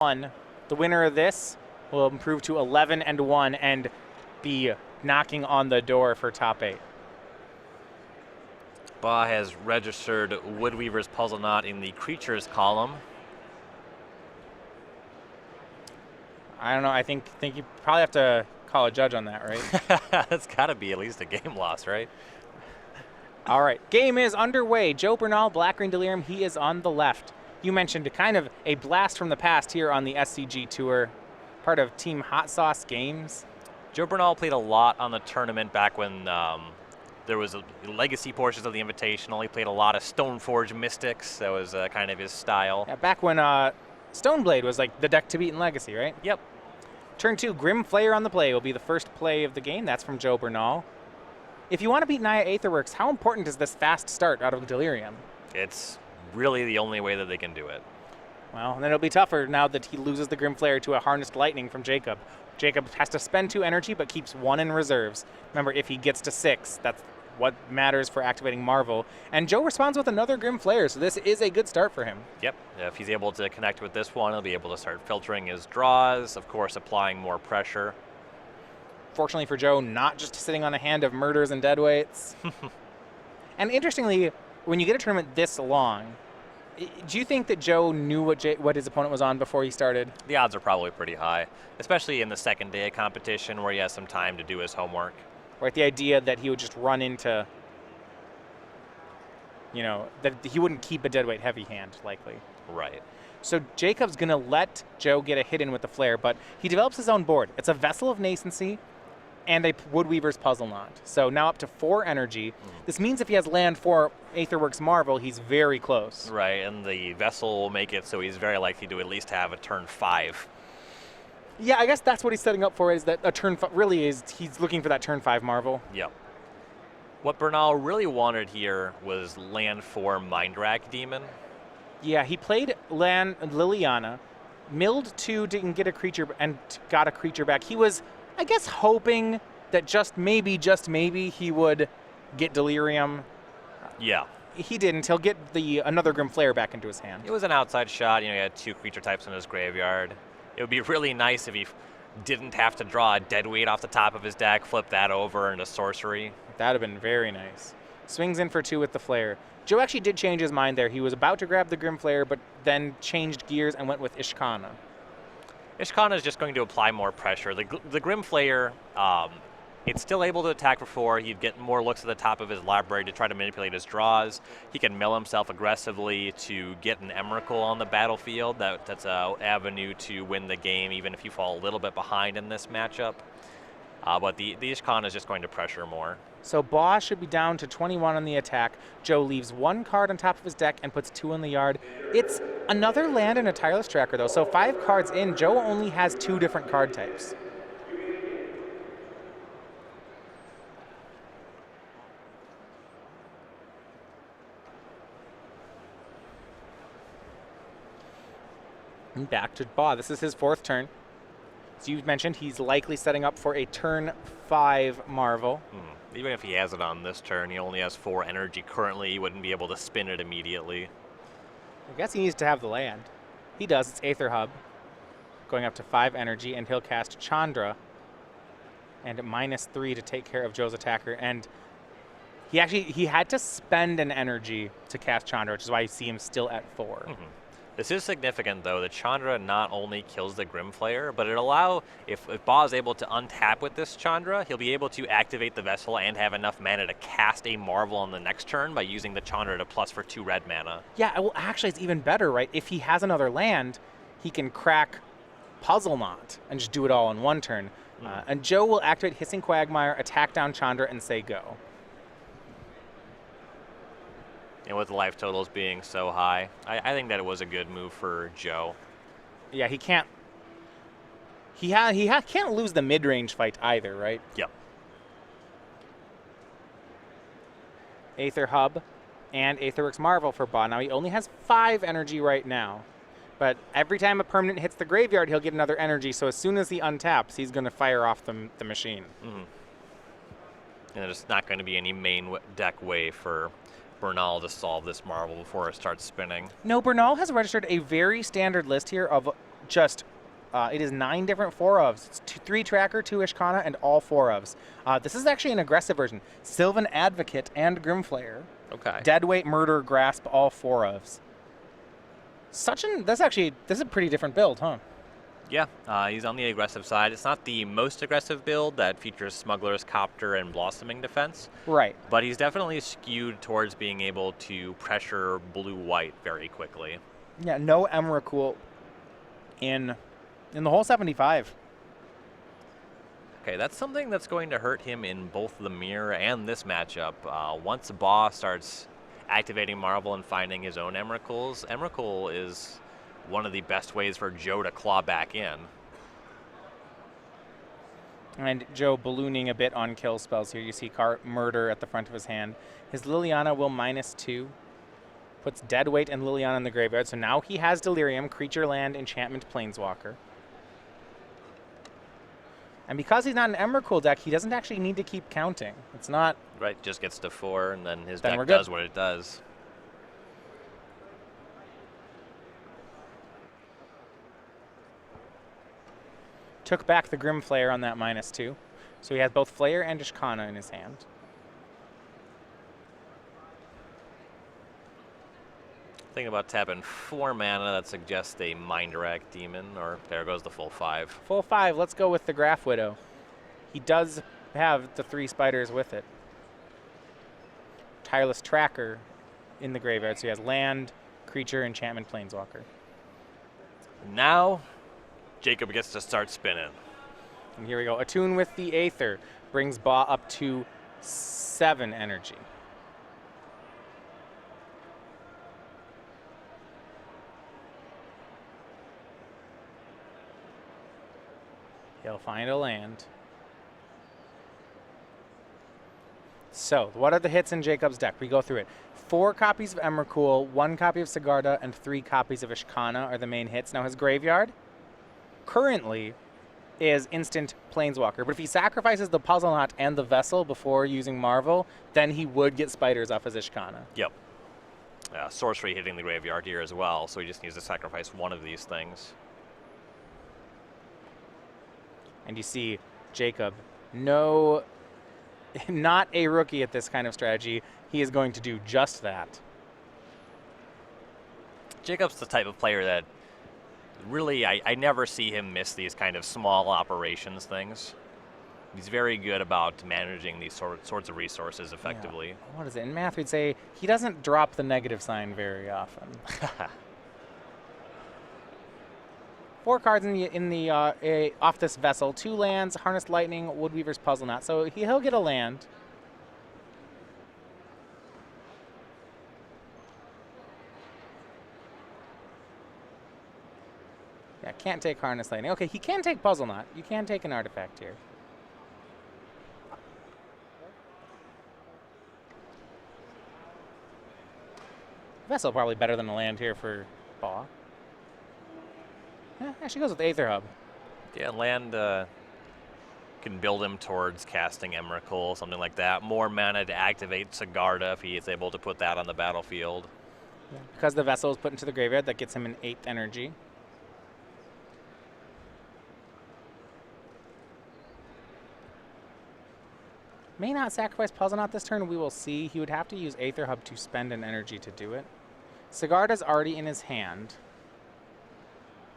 1. The winner of this will improve to 11-1 and be knocking on the door for top 8. Baugh has registered Woodweaver's Puzzle Knot in the creatures column. I don't know. I think you probably have to call a judge on that, right? That's got to be at least a game loss, right? All right. Game is underway. Joe Bernal, Black Green Delirium. He is on the left. You mentioned kind of a blast from the past here on the SCG Tour, part of Team Hot Sauce Games. Joe Bernal played a lot on the tournament back when there was legacy portions of the Invitational. He played a lot of Stoneforge Mystics. That was kind of his style. Yeah, back when Stoneblade was like the deck to beat in Legacy, right? Yep. Turn 2, Grim Flayer on the play will be the first play of the game. That's from Joe Bernal. If you want to beat Naya Aetherworks, how important is this fast start out of Delirium? It's really the only way that they can do it. Well, and then it'll be tougher now that he loses the Grim Flayer to a Harnessed Lightning from Jacob. Jacob has to spend 2 energy but keeps 1 in reserves. Remember, if he gets to 6, that's what matters for activating Marvel. And Joe responds with another Grim Flayer, so this is a good start for him. Yep. If he's able to connect with this one, he'll be able to start filtering his draws, of course applying more pressure. Fortunately for Joe, not just sitting on a hand of murders and deadweights. And interestingly, when you get a tournament this long, do you think that Joe knew what his opponent was on before he started? The odds are probably pretty high, especially in the second day of competition where he has some time to do his homework. Right, the idea that he would just run into, that he wouldn't keep a deadweight heavy hand, likely. Right. So Jacob's going to let Joe get a hit in with the flare, but he develops his own board. It's a Vessel of Nascency and a Woodweaver's Puzzle Knot. So now up to 4 energy. This means if he has land for Aetherworks Marvel, he's very close. Right, and the Vessel will make it so he's very likely to at least have a turn 5. Yeah, I guess that's what he's setting up for, is that a turn 5 really is, he's looking for that turn 5 Marvel. Yep. What Bernal really wanted here was land for Mindrak Demon. Yeah, he played land Liliana, milled 2 to get a creature and got a creature back. He was, I guess, hoping that just maybe he would get Delirium. Yeah. He didn't. He'll get another Grim Flayer back into his hand. It was an outside shot. He had 2 creature types in his graveyard. It would be really nice if he didn't have to draw a deadweight off the top of his deck, flip that over into sorcery. That would have been very nice. Swings in for 2 with the Flare. Joe actually did change his mind there. He was about to grab the Grim Flayer, but then changed gears and went with Ishkana. Ishkana is just going to apply more pressure. The Grim Flayer, it's still able to attack for 4. He'd get more looks at the top of his library to try to manipulate his draws. He can mill himself aggressively to get an Emrakul on the battlefield. That's an avenue to win the game, even if you fall a little bit behind in this matchup. But the Ishkana is just going to pressure more. So Baugh should be down to 21 on the attack. Joe leaves 1 card on top of his deck and puts 2 in the yard. It's another land in a Tireless Tracker, though. So 5 cards in, Joe only has 2 different card types. And back to Baugh. This is his 4th turn. As you mentioned, he's likely setting up for a turn 5 Marvel. Even if he has it on this turn, he only has 4 energy currently. He wouldn't be able to spin it immediately. I guess he needs to have the land. He does. It's Aether Hub, going up to 5 energy, and he'll cast Chandra and -3 to take care of Joe's attacker. And he had to spend an energy to cast Chandra, which is why you see him still at 4. This is significant, though. The Chandra not only kills the Grim Flayer, but it'll allow, if Baugh is able to untap with this Chandra, he'll be able to activate the Vessel and have enough mana to cast a Marvel on the next turn by using the Chandra to plus for 2 red mana. Yeah, well, actually, it's even better, right? If he has another land, he can crack Puzzle Knot and just do it all in 1 turn. And Joe will activate Hissing Quagmire, attack down Chandra, and say go. And with the life totals being so high, I think that it was a good move for Joe. Yeah, he can't. He can't lose the mid-range fight either, right? Yep. Aether Hub and Aetherworks Marvel for Baugh. Now he only has 5 energy right now, but every time a permanent hits the graveyard, he'll get another energy. So as soon as he untaps, he's going to fire off the machine. And there's not going to be any main deck way for Bernal to solve this Marvel before it starts spinning. No, Bernal has registered a very standard list here of just, it is 9 different 4-ofs. It's 3 Tracker, 2 Ishkana, and all 4-ofs. This is actually an aggressive version. Sylvan Advocate and Grimflayer. Okay. Deadweight, Murder, Grasp, all 4-ofs. This is a pretty different build, huh? Yeah, he's on the aggressive side. It's not the most aggressive build that features Smuggler's Copter and Blossoming Defense. Right. But he's definitely skewed towards being able to pressure blue-white very quickly. Yeah, no Emrakul in the whole 75. Okay, that's something that's going to hurt him in both the mirror and this matchup. Once Baugh starts activating Marvel and finding his own Emrakuls, Emrakul is one of the best ways for Joe to claw back in. And Joe ballooning a bit on kill spells here. You see Murder at the front of his hand. His Liliana will -2. Puts Deadweight and Liliana in the graveyard. So now he has Delirium, Creature, Land, Enchantment, Planeswalker. And because he's not an Emrakul deck, he doesn't actually need to keep counting. It's not... Right, just gets to 4, and then his Then deck we're good. does what it does. Took back the Grimflayer on that -2. So he has both Flayer and Ishkana in his hand. Think about tapping 4 mana that suggests a Mind Rack Demon, or there goes the full 5. Full 5, let's go with the Graph Widow. He does have the 3 spiders with it. Tireless Tracker in the graveyard, so he has Land, Creature, Enchantment, Planeswalker. Now, Jacob gets to start spinning. And here we go. Attune with the Aether brings Baugh up to 7 energy. He'll find a land. So, what are the hits in Jacob's deck? We go through it. 4 copies of Emrakul, 1 copy of Sigarda, and 3 copies of Ishkana are the main hits. Now, his graveyard currently is instant Planeswalker. But if he sacrifices the Puzzle Knot and the Vessel before using Marvel, then he would get spiders off his Ishkana. Yep. Sorcery hitting the graveyard here as well, so he just needs to sacrifice one of these things. And you see Jacob, not a rookie at this kind of strategy. He is going to do just that. Jacob's the type of player that really, I never see him miss these kind of small operations things. He's very good about managing these sorts of resources effectively. Yeah. What is it? In math, we'd say he doesn't drop the negative sign very often. 4 cards off this Vessel. 2 lands, Harnessed Lightning, Woodweaver's Puzzle Knot. So he'll get a land. Yeah, can't take Harnessed Lightning. Okay, he can take Puzzle Knot. You can take an artifact here. Vessel probably better than a land here for Baugh. Yeah, actually goes with Aether Hub. Yeah, land can build him towards casting Emrakul, something like that. More mana to activate Sigarda if he is able to put that on the battlefield. Yeah. Because the Vessel is put into the graveyard, that gets him an 8th energy. May not sacrifice Puzzle Knot this turn, we will see. He would have to use Aether Hub to spend an energy to do it. Sigarda's already in his hand.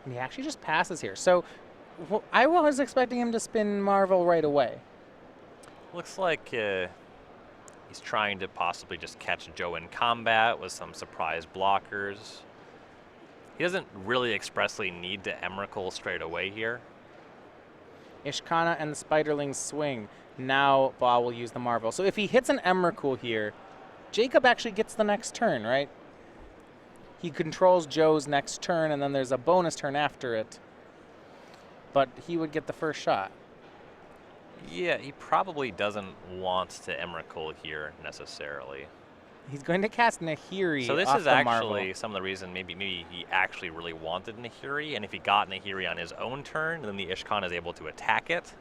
And he actually just passes here. So I was expecting him to spin Marvel right away. Looks like he's trying to possibly just catch Joe in combat with some surprise blockers. He doesn't really expressly need to Emrakul straight away here. Ishkana and the Spiderlings swing. Now Baugh will use the Marvel. So if he hits an Emrakul here, Jacob actually gets the next turn, right? He controls Joe's next turn, and then there's a bonus turn after it. But he would get the first shot. Yeah, he probably doesn't want to Emrakul here necessarily. He's going to cast Nahiri. So this off is the actually Marvel. some of the reason maybe he actually really wanted Nahiri, and if he got Nahiri on his own turn, then the Ishkana is able to attack it.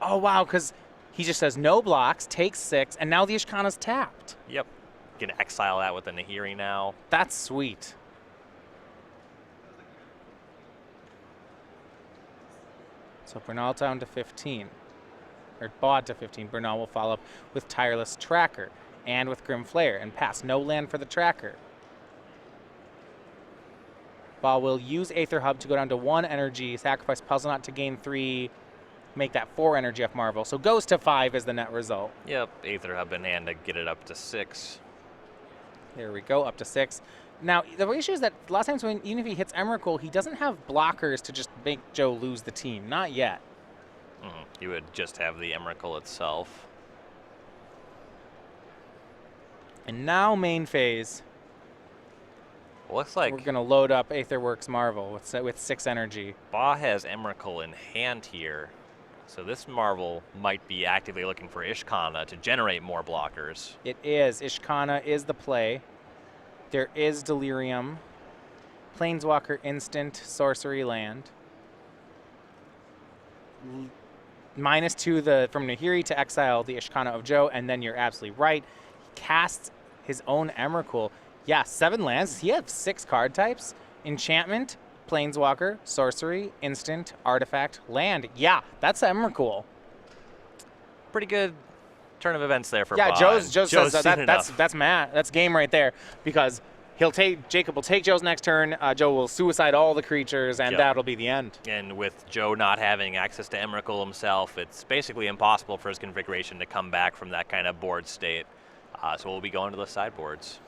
Oh, wow, because he just says no blocks, takes 6, and now the Ishkana's tapped. Yep. You can exile that with the Nahiri now. That's sweet. So Bernal down to 15. Or Baugh to 15. Bernal will follow up with Tireless Tracker and with Grim Flare and pass. No land for the Tracker. Baugh will use Aether Hub to go down to 1 energy, sacrifice Puzzle Knot to gain 3, make that 4 energy off Marvel. So goes to 5 is the net result. Yep, Aether Hub in hand to get it up to 6. There we go, up to 6. Now, the issue is that a lot of times even if he hits Emrakul, he doesn't have blockers to just make Joe lose the team. Not yet. You would just have the Emrakul itself. And now main phase. Looks like we're going to load up Aetherworks Marvel with 6 energy. Baugh has Emrakul in hand here. So this Marvel might be actively looking for Ishkana to generate more blockers. It is. Ishkana is the play. There is Delirium. Planeswalker instant sorcery land. -2 from Nahiri to exile the Ishkana of Joe, and then you're absolutely right. He casts his own Emrakul. Yeah, 7 lands. He has 6 card types. Enchantment, Planeswalker, Sorcery, Instant, Artifact, Land. Yeah, that's Emrakul. Pretty good turn of events there for Baugh. Joe says that's game right there, because Jacob will take Joe's next turn. Joe will suicide all the creatures, and that'll be the end. And with Joe not having access to Emrakul himself, it's basically impossible for his configuration to come back from that kind of board state. So we'll be going to the sideboards.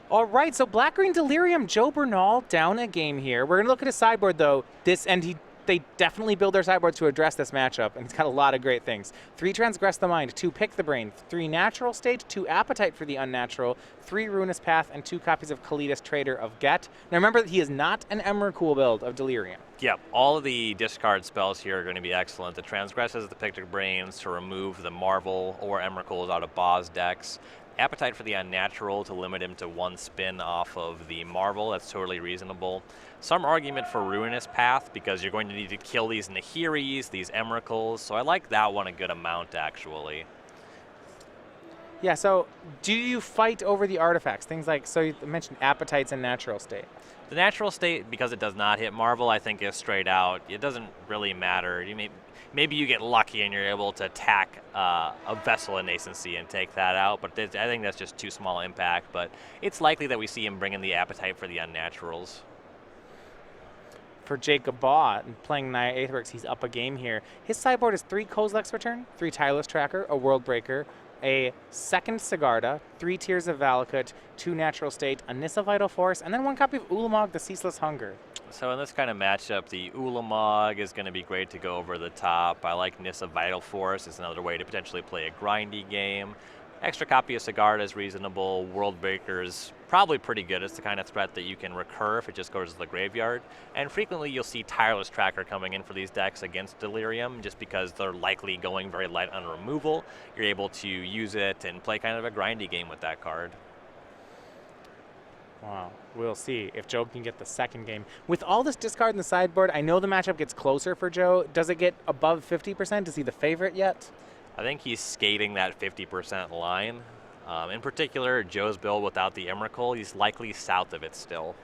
All right, so Black-Green Delirium, Joe Bernal down a game here. We're going to look at his sideboard, though. They definitely build their sideboard to address this matchup, and it's got a lot of great things. 3 Transgress the Mind, 2 Pick the Brain, 3 Natural State, 2 Appetite for the Unnatural, 3 Ruinous Path, and 2 copies of Kalidas Trader of Get. Now remember that he is not an Emrakul build of Delirium. Yep, all of the discard spells here are going to be excellent. The Transgress is the Pick the Brains to remove the Marvel or Emrakuls out of Baugh's decks. Appetite for the Unnatural to limit him to 1 spin off of the Marvel. That's totally reasonable. Some argument for Ruinous Path, because you're going to need to kill these Nahiris, these Emrakuls, so I like that one a good amount, actually. Yeah, so do you fight over the artifacts? Things like, so you mentioned Appetites and Natural State. The Natural State, because it does not hit Marvel, I think is straight out. It doesn't really matter. Maybe you get lucky and you're able to attack a Vessel in Nascency and take that out, but I think that's just too small impact. But it's likely that we see him bring in the Appetite for the Unnaturals. For Jacob Baugh, playing Naya Aetherworks, he's up a game here. His sideboard is 3 Kozilek's Return, 3 Tireless Tracker, a World Breaker, a 2nd Sigarda, 3 Tears of Valakut, 2 Natural State, a Nissa Vital Force, and then 1 copy of Ulamog, the Ceaseless Hunger. So in this kind of matchup, the Ulamog is going to be great to go over the top. I like Nissa Vital Force. It's another way to potentially play a grindy game. Extra copy of Sigarda is reasonable. World Breaker is probably pretty good. It's the kind of threat that you can recur if it just goes to the graveyard. And frequently you'll see Tireless Tracker coming in for these decks against Delirium, just because they're likely going very light on removal. You're able to use it and play kind of a grindy game with that card. Wow, we'll see if Joe can get the second game. With all this discard in the sideboard, I know the matchup gets closer for Joe. Does it get above 50%? Is he the favorite yet? I think he's skating that 50% line. In particular, Joe's build without the Emrakul, he's likely south of it still.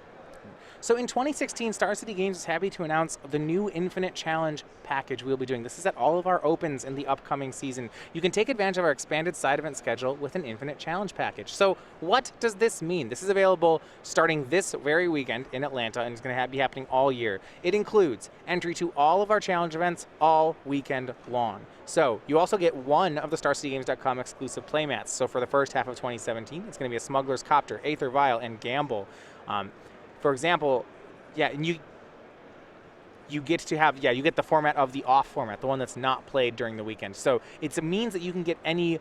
So in 2016, Star City Games is happy to announce the new Infinite Challenge package we'll be doing. This is at all of our opens in the upcoming season. You can take advantage of our expanded side event schedule with an Infinite Challenge package. So what does this mean? This is available starting this very weekend in Atlanta, and it's going to be happening all year. It includes entry to all of our challenge events all weekend long. So you also get one of the StarCityGames.com exclusive playmats. So for the first half of 2017, it's going to be a Smuggler's Copter, Aether Vial, and Gamble. For example, and you get to have, you get the format of the off format, the one that's not played during the weekend. So it means that you can get any,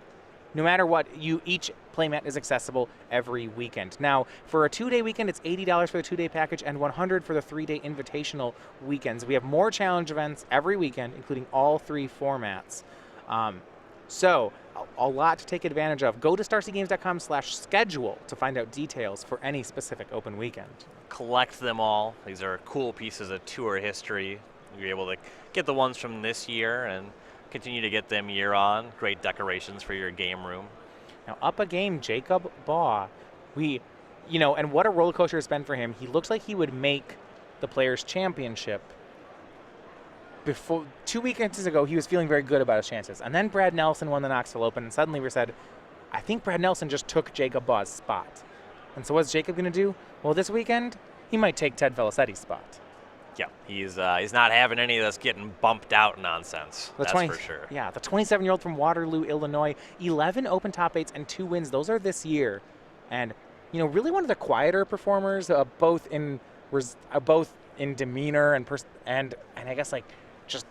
no matter what, each playmat is accessible every weekend. Now, for a 2-day weekend, it's $80 for the 2-day package and $100 for the 3-day invitational weekends. We have more challenge events every weekend, including all 3 formats. So a lot to take advantage of. Go to starcitygames.com/schedule to find out details for any specific open weekend. Collect them all. These are cool pieces of tour history. You're able to get the ones from this year and continue to get them year on. Great decorations for your game room. Now up a game, Jacob Baugh. And what a roller coaster it's been for him. He looks like he would make the Players' Championship. before 2 weekends ago, he was feeling very good about his chances. And then Brad Nelson won the Knoxville Open, and suddenly we said, I think Brad Nelson just took Jacob Baugh's spot. And so what's Jacob going to do? Well, this weekend, he might take Ted Felicetti's spot. Yeah, he's not having any of this getting bumped out nonsense. That's for sure. Yeah, the 27-year-old from Waterloo, Illinois, 11 Open top 8s and 2 wins. Those are this year. And, really one of the quieter performers, both in demeanor and I guess just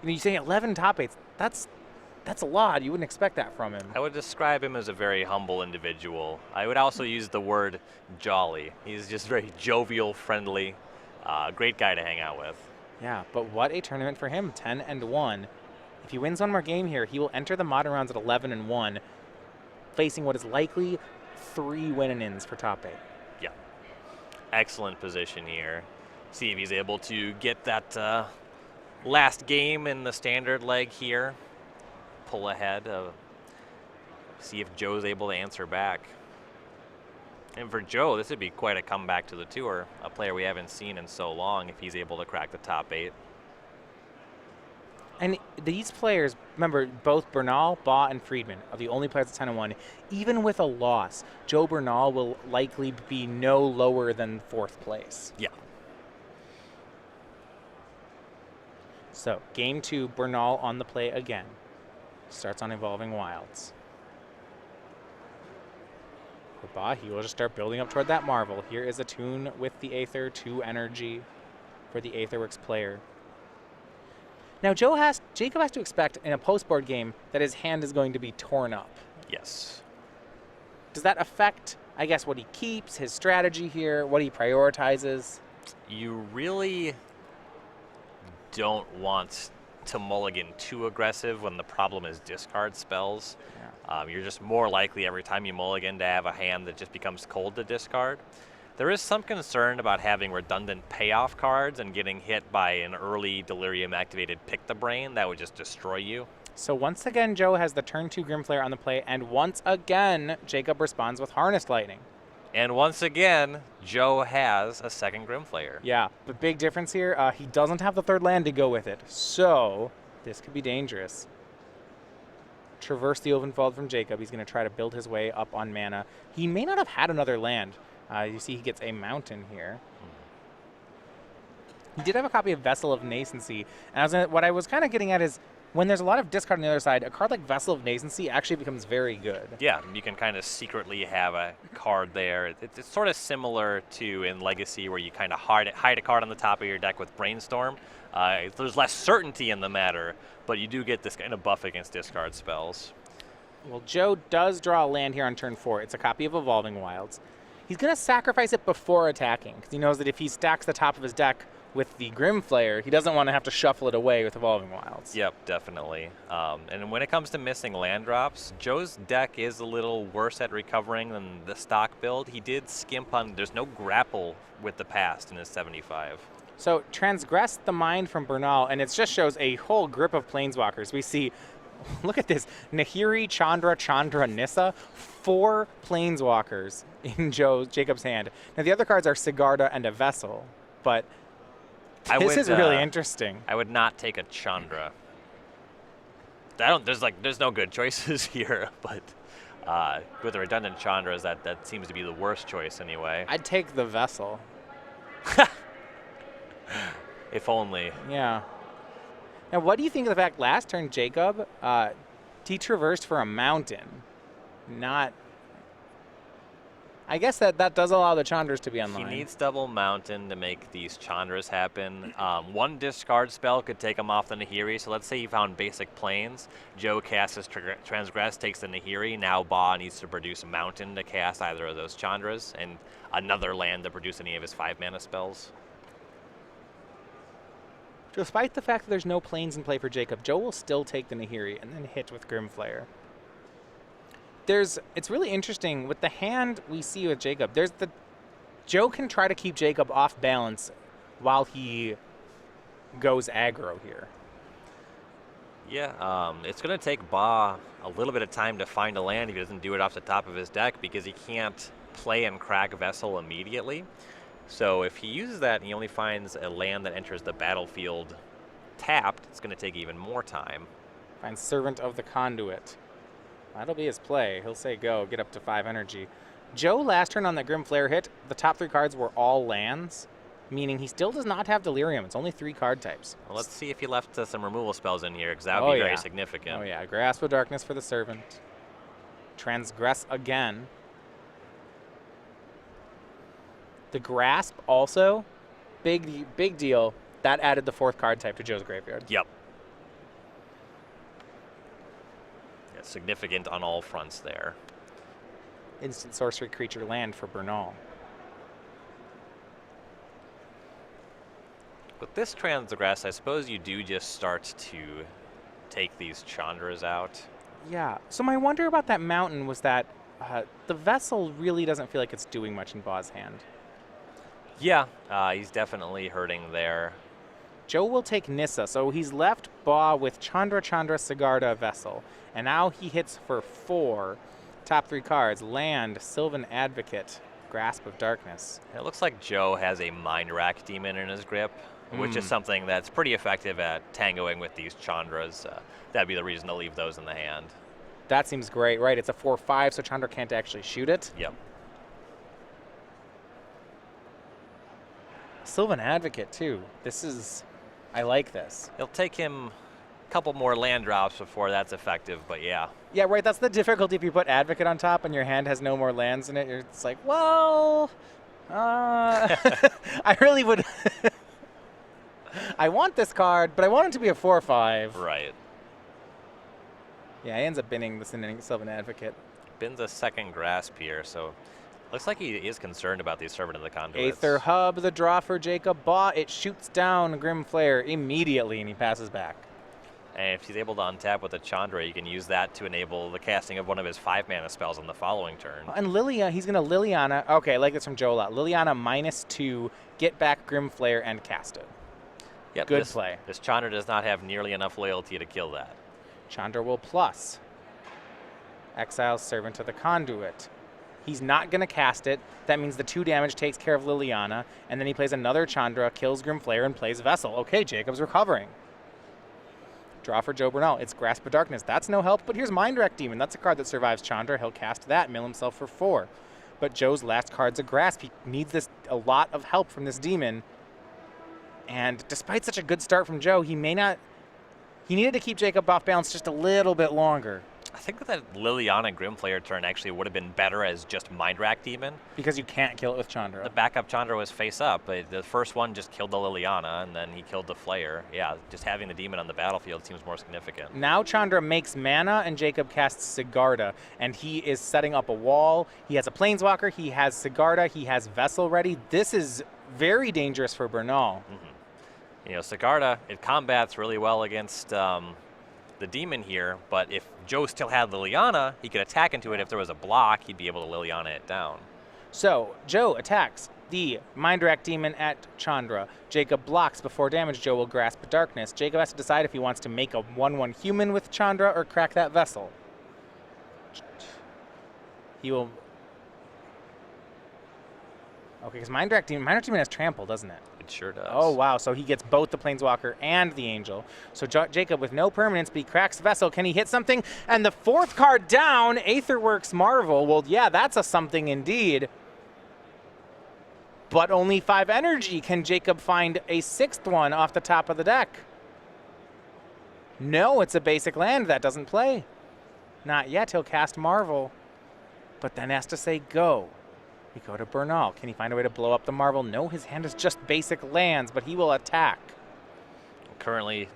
you say 11 top 8s. That's a lot. You wouldn't expect that from him. I would describe him as a very humble individual. I would also use the word jolly. He's just very jovial, friendly, great guy to hang out with. Yeah, but what a tournament for him, 10-1. If he wins one more game here, he will enter the modern rounds at 11-1, facing what is likely 3 win-ins for top 8. Yeah, excellent position here. See if he's able to get that last game in the standard leg here. Pull ahead. See if Joe's able to answer back. And for Joe, this would be quite a comeback to the tour. A player we haven't seen in so long if he's able to crack the top 8. And these players, remember, both Bernal, Baugh, and Friedman are the only players at 10-1. Even with a loss, Joe Bernal will likely be no lower than 4th place. Yeah. So, game 2, Bernal on the play again. Starts on Evolving Wilds. For Baugh, he will just start building up toward that Marvel. Here is a tune with the Aether, 2 energy for the Aetherworks player. Now, Jacob has to expect in a post-board game that his hand is going to be torn up. Yes. Does that affect, I guess, what he keeps, his strategy here, what he prioritizes? You really don't want to mulligan too aggressive when the problem is discard spells. Yeah. You're just more likely every time you mulligan to have a hand that just becomes cold to discard. There is some concern about having redundant payoff cards and getting hit by an early Delirium activated Pick the Brain that would just destroy you. So once again, Joe has the turn 2 Grimflayer on the play, and once again, Jacob responds with Harnessed Lightning. And once again, Joe has a second Grimflayer. Yeah, the big difference here, he doesn't have the 3rd land to go with it. So this could be dangerous. Traverse the Ovenfold from Jacob. He's going to try to build his way up on mana. He may not have had another land. You see he gets a mountain here. He did have a copy of Vessel of Nascency. And what I was kind of getting at is when there's a lot of discard on the other side, a card like Vessel of Nascency actually becomes very good. Yeah, you can kind of secretly have a card there. It's sort of similar to in Legacy where you kind of hide a card on the top of your deck with Brainstorm. There's less certainty in the matter, but you do get this kind of buff against discard spells. Well, Joe does draw a land here on turn 4. It's a copy of Evolving Wilds. He's going to sacrifice it before attacking, because he knows that if he stacks the top of his deck with the Grimflayer, he doesn't want to have to shuffle it away with Evolving Wilds. Yep, definitely. And when it comes to missing land drops, Joe's deck is a little worse at recovering than the stock build. He did skimp on, there's no grapple with the past in his 75. So Transgress the Mind from Bernal, and it just shows a whole grip of Planeswalkers. We see, look at this, Nahiri, Chandra, Nissa, 4 Planeswalkers in Jacob's hand. Now the other cards are Sigarda and a Vessel, but this is really interesting. I would not take a Chandra. There's no good choices here, but with the redundant Chandras, that seems to be the worst choice anyway. I'd take the Vessel. If only. Yeah. Now, what do you think of the fact last turn Jacob, he traversed for a mountain? Not. I guess that does allow the Chandras to be online. He needs double mountain to make these Chandras happen. One discard spell could take him off the Nahiri. So let's say he found basic planes. Joe casts his Transgress, takes the Nahiri. Now Baugh needs to produce a mountain to cast either of those Chandras and another land to produce any of his 5-mana spells. Despite the fact that there's no planes in play for Jacob, Joe will still take the Nahiri and then hit with Grimflayer. It's really interesting with the hand we see with Jacob. Joe can try to keep Jacob off balance while he goes aggro here. Yeah, it's going to take Baugh a little bit of time to find a land if he doesn't do it off the top of his deck because he can't play and crack Vessel immediately. So if he uses that and he only finds a land that enters the battlefield tapped, it's going to take even more time. Finds Servant of the Conduit. That'll be his play. He'll say go, get up to 5 energy. Joe, last turn on that Grim Flare hit, the top 3 cards were all lands, meaning he still does not have Delirium. It's only 3 card types. Well, let's see if he left some removal spells in here, because that would be very significant. Oh yeah, Grasp of Darkness for the Servant. Transgress again. The Grasp also, big deal. That added the 4th card type to Joe's graveyard. Yep. Yeah, significant on all fronts there. Instant sorcery creature land for Bernal. With this Transgress, I suppose you do just start to take these Chandras out. Yeah. So my wonder about that mountain was that the Vessel really doesn't feel like it's doing much in Baugh's hand. Yeah, he's definitely hurting there. Joe will take Nissa, so he's left Baugh with Chandra, Sigarda, Vessel. And now he hits for 4. Top 3 cards, Land, Sylvan Advocate, Grasp of Darkness. It looks like Joe has a Mind Rack Demon in his grip, which is something that's pretty effective at tangoing with these Chandras. That'd be the reason to leave those in the hand. That seems great, right? It's a 4/5, so Chandra can't actually shoot it. Yep. Sylvan Advocate, too. I like this. It'll take him a couple more land drops before that's effective, but yeah. Yeah, right, that's the difficulty if you put Advocate on top and your hand has no more lands in it. It's like, well, I really would... I want this card, but I want it to be a 4/5. Right. Yeah, he ends up binning the Sylvan Advocate. Bin's a 2nd Grasp here, so looks like he is concerned about the Servant of the Conduits. Aether Hub, the draw for Jacob Baugh. It shoots down Grim Flare immediately, and he passes back. And if he's able to untap with a Chandra, you can use that to enable the casting of one of his 5-mana spells on the following turn. And Lilia, he's going to Liliana. Okay, I like this from Joe a lot. Liliana -2, get back Grim Flare, and cast it. Yep, Good play. This Chandra does not have nearly enough loyalty to kill that. Chandra will plus. Exile Servant of the Conduit. He's not going to cast it. That means the 2 damage takes care of Liliana, and then he plays another Chandra, kills Grim Flare, and plays Vessel. Okay, Jacob's recovering. Draw for Joe Bernal. It's Grasp of Darkness. That's no help, but here's Mind Rack Demon. That's a card that survives Chandra. He'll cast that, mill himself for 4. But Joe's last card's a Grasp. He needs a lot of help from this demon. And despite such a good start from Joe, he needed to keep Jacob off balance just a little bit longer. I think that Liliana Grim Flare turn actually would have been better as just Mind Rack Demon. Because you can't kill it with Chandra. The backup Chandra was face up, but the first one just killed the Liliana, and then he killed the Flare. Yeah, just having the demon on the battlefield seems more significant. Now Chandra makes mana, and Jacob casts Sigarda, and he is setting up a wall. He has a Planeswalker, he has Sigarda, he has Vessel ready. This is very dangerous for Bernal. You know, Sigarda, it combats really well against the demon here, but if Joe still had Liliana, he could attack into it. If there was a block, he'd be able to Liliana it down. So Joe attacks the Mind Rack Demon at Chandra. Jacob blocks before damage. Joe will Grasp of Darkness. Jacob has to decide if he wants to make a 1/1 human with Chandra or crack that Vessel. He will... Okay, because Mind Rack Demon has Trample, doesn't it? It sure does. Oh, wow. So he gets both the Planeswalker and the Angel. So Jacob with no permanence, but he cracks Vessel. Can he hit something? And the 4th card down, Aetherworks Marvel. Well, yeah, that's a something indeed. But only 5 energy. Can Jacob find a 6th one off the top of the deck? No, it's a basic land. That doesn't play. Not yet. He'll cast Marvel. But then has to say go. We go to Bernal. Can he find a way to blow up the Marvel? No, his hand is just basic lands, but he will attack. Currently,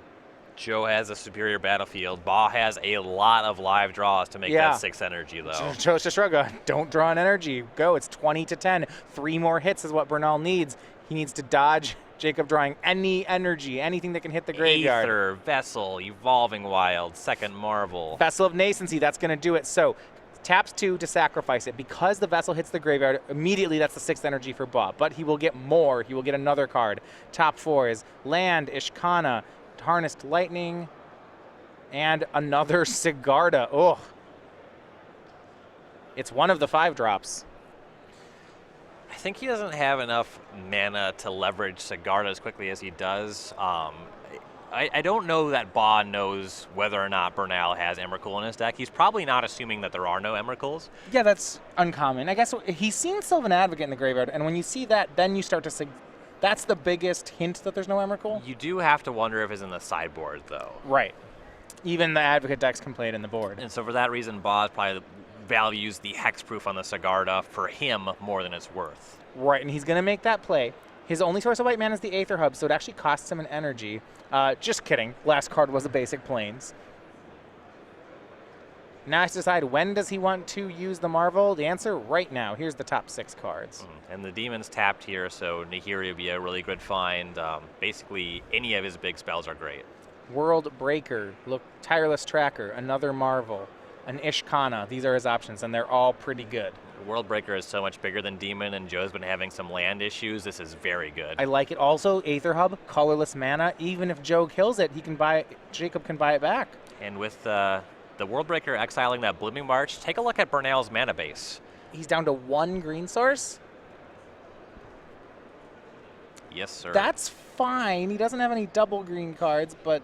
Joe has a superior battlefield. Baugh has a lot of live draws to make that 6 energy, though. Joe's just don't draw an energy. Go. It's 20-10. 3 more hits is what Bernal needs. He needs to dodge Jacob drawing any energy, anything that can hit the graveyard. Aether, Vessel, Evolving Wild, 2nd Marvel. Vessel of Nascency, that's going to do it. So taps 2 to sacrifice it. Because the Vessel hits the graveyard, immediately that's the 6th energy for Baugh. But he will get more. He will get another card. Top 4 is Land, Ishkana, Harnessed Lightning, and another Sigarda. Oh. It's one of the 5 drops. I think he doesn't have enough mana to leverage Sigarda as quickly as he does. I don't know that Baugh knows whether or not Bernal has Emrakul in his deck. He's probably not assuming that there are no Emrakuls. Yeah, that's uncommon. I guess he's seen Sylvan Advocate in the graveyard, and when you see that, then you start to that's the biggest hint that there's no Emrakul. You do have to wonder if it's in the sideboard, though. Right. Even the Advocate decks can play it in the board. And so for that reason, Baugh probably values the hexproof on the Sigarda for him more than it's worth. Right, and he's going to make that play. His only source of white mana is the Aether Hub, so it actually costs him an energy. Just kidding. Last card was a basic Plains. Now he has to decide, when does he want to use the Marvel? The answer, right now. Here's the top 6 cards. And the Demon's tapped here, so Nahiri would be a really good find. Basically, any of his big spells are great. World Breaker, look, Tireless Tracker, another Marvel, an Ishkana. These are his options, and they're all pretty good. World Breaker is so much bigger than Demon, and Joe's been having some land issues. This is very good. I like it. Also, Aether Hub, colorless mana. Even if Joe kills it, Jacob can buy it back. And with the World Breaker exiling that Blooming March, take a look at Bernal's mana base. He's down to 1 green source? Yes, sir. That's fine. He doesn't have any double green cards, but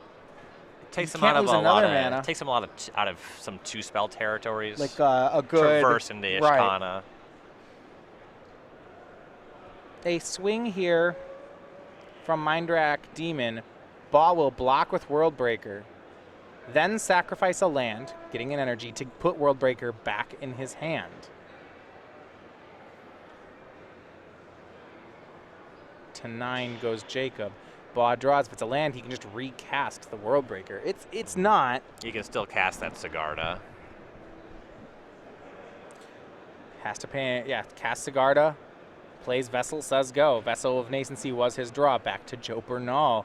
takes him can't out of lose a lot another of mana. takes him out of some 2-spell territories. Like a good traverse into Ishkana. Right. A swing here from Mindrak Demon. Baugh will block with World Breaker, then sacrifice a land, getting an energy to put World Breaker back in his hand. To 9 goes Jacob. Baugh draws. If it's a land, he can just recast the World Breaker. It's not. You can still cast that Sigarda. Has to pay. Yeah, cast Sigarda. Plays Vessel, says go. Vessel of Nascency was his draw. Back to Joe Bernal.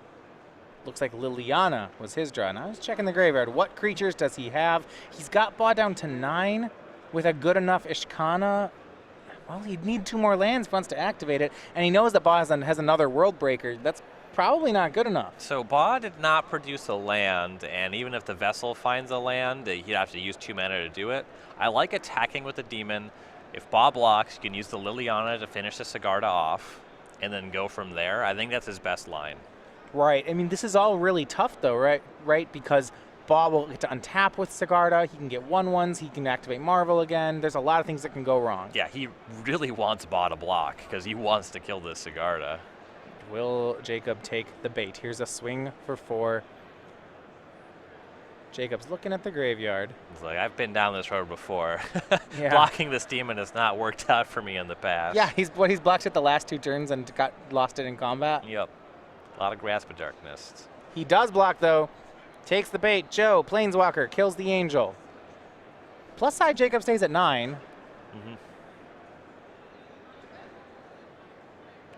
Looks like Liliana was his draw. Now he's checking the graveyard. What creatures does he have? He's got Baugh down to 9 with a good enough Ishkana. Well, he'd need 2 more lands if he wants to activate it. And he knows that Baugh has another World Breaker. That's probably not good enough. So Baugh did not produce a land, and even if the Vessel finds a land, he'd have to use 2 mana to do it. I like attacking with the Demon. If Baugh blocks, you can use the Liliana to finish the Sigarda off, and then go from there. I think that's his best line. Right. I mean, this is all really tough, though, right? Because Baugh will get to untap with Sigarda. He can get 1/1s. He can activate Marvel again. There's a lot of things that can go wrong. Yeah, he really wants Baugh to block because he wants to kill this Sigarda. Will Jacob take the bait? Here's a swing for 4. Jacob's looking at the graveyard. It's like, I've been down this road before. Yeah. Blocking this Demon has not worked out for me in the past. Yeah, he's blocked it the last 2 turns and lost it in combat. Yep. A lot of Grasp of Darkness. He does block, though. Takes the bait. Joe, Planeswalker, kills the Angel. Plus side, Jacob stays at 9. Mm-hmm.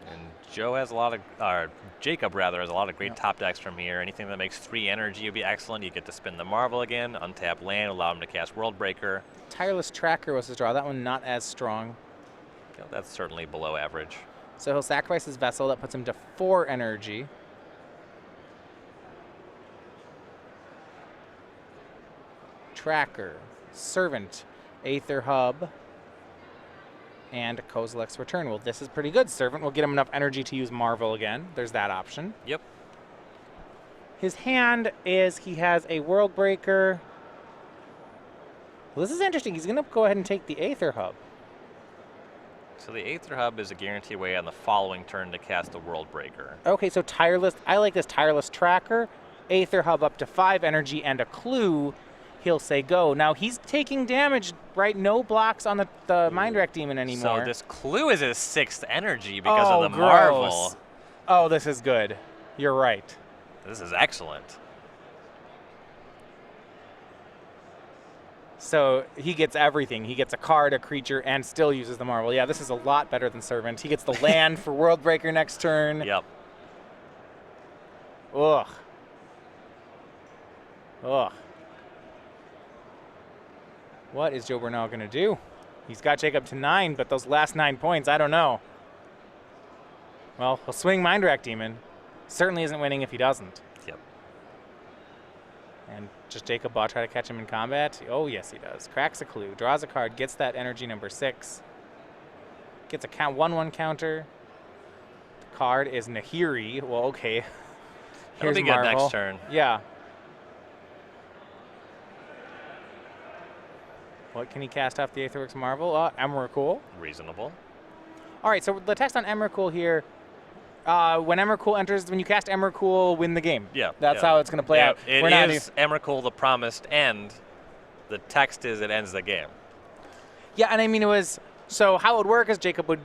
And Joe has a lot of, or Jacob rather, has a lot of great top decks from here. Anything that makes 3 energy would be excellent. You get to spin the Marvel again, untap land, allow him to cast World Breaker. Tireless Tracker was his draw. That one not as strong. Yeah, that's certainly below average. So he'll sacrifice his Vessel. That puts him to 4 energy. Tracker, Servant, Aether Hub, and Kozilek's Return. Well, this is pretty good. Servant will get him enough energy to use Marvel again. There's that option. Yep. His hand is, he has a World Breaker. Well, this is interesting. He's going to go ahead and take the Aether Hub. So the Aether Hub is a guaranteed way on the following turn to cast a World Breaker. Okay, so Tireless, I like this Tireless Tracker, Aether Hub up to 5 energy, and a Clue. He'll say go. Now he's taking damage, right? No blocks on the Mindrak Demon anymore. So this Clue is his 6th energy because of the gross. Marvel. Oh, this is good. You're right. This is excellent. So he gets everything. He gets a card, a creature, and still uses the Marvel. Yeah, this is a lot better than Servant. He gets the land for World Breaker next turn. Yep. Ugh. Ugh. What is Joe Bernal going to do? He's got Jacob to 9, but those last 9 points, I don't know. Well, he'll swing Mindrak Demon. Certainly isn't winning if he doesn't. Yep. And just Jacob Baugh try to catch him in combat? Oh, yes, he does. Cracks a Clue, draws a card, gets that energy number 6. Gets a 1/1 counter. The card is Nahiri. Well, okay. That'll be good Marvel. next turn. Yeah. What can he cast off the Aetherworks Marvel? Emrakul. Reasonable. All right, so the text on Emrakul here, when you cast Emrakul, win the game. Yeah. That's how it's going to play out. It is Emrakul the promised end. The text is it ends the game. Yeah, and I mean, it was, so how it would work is Jacob would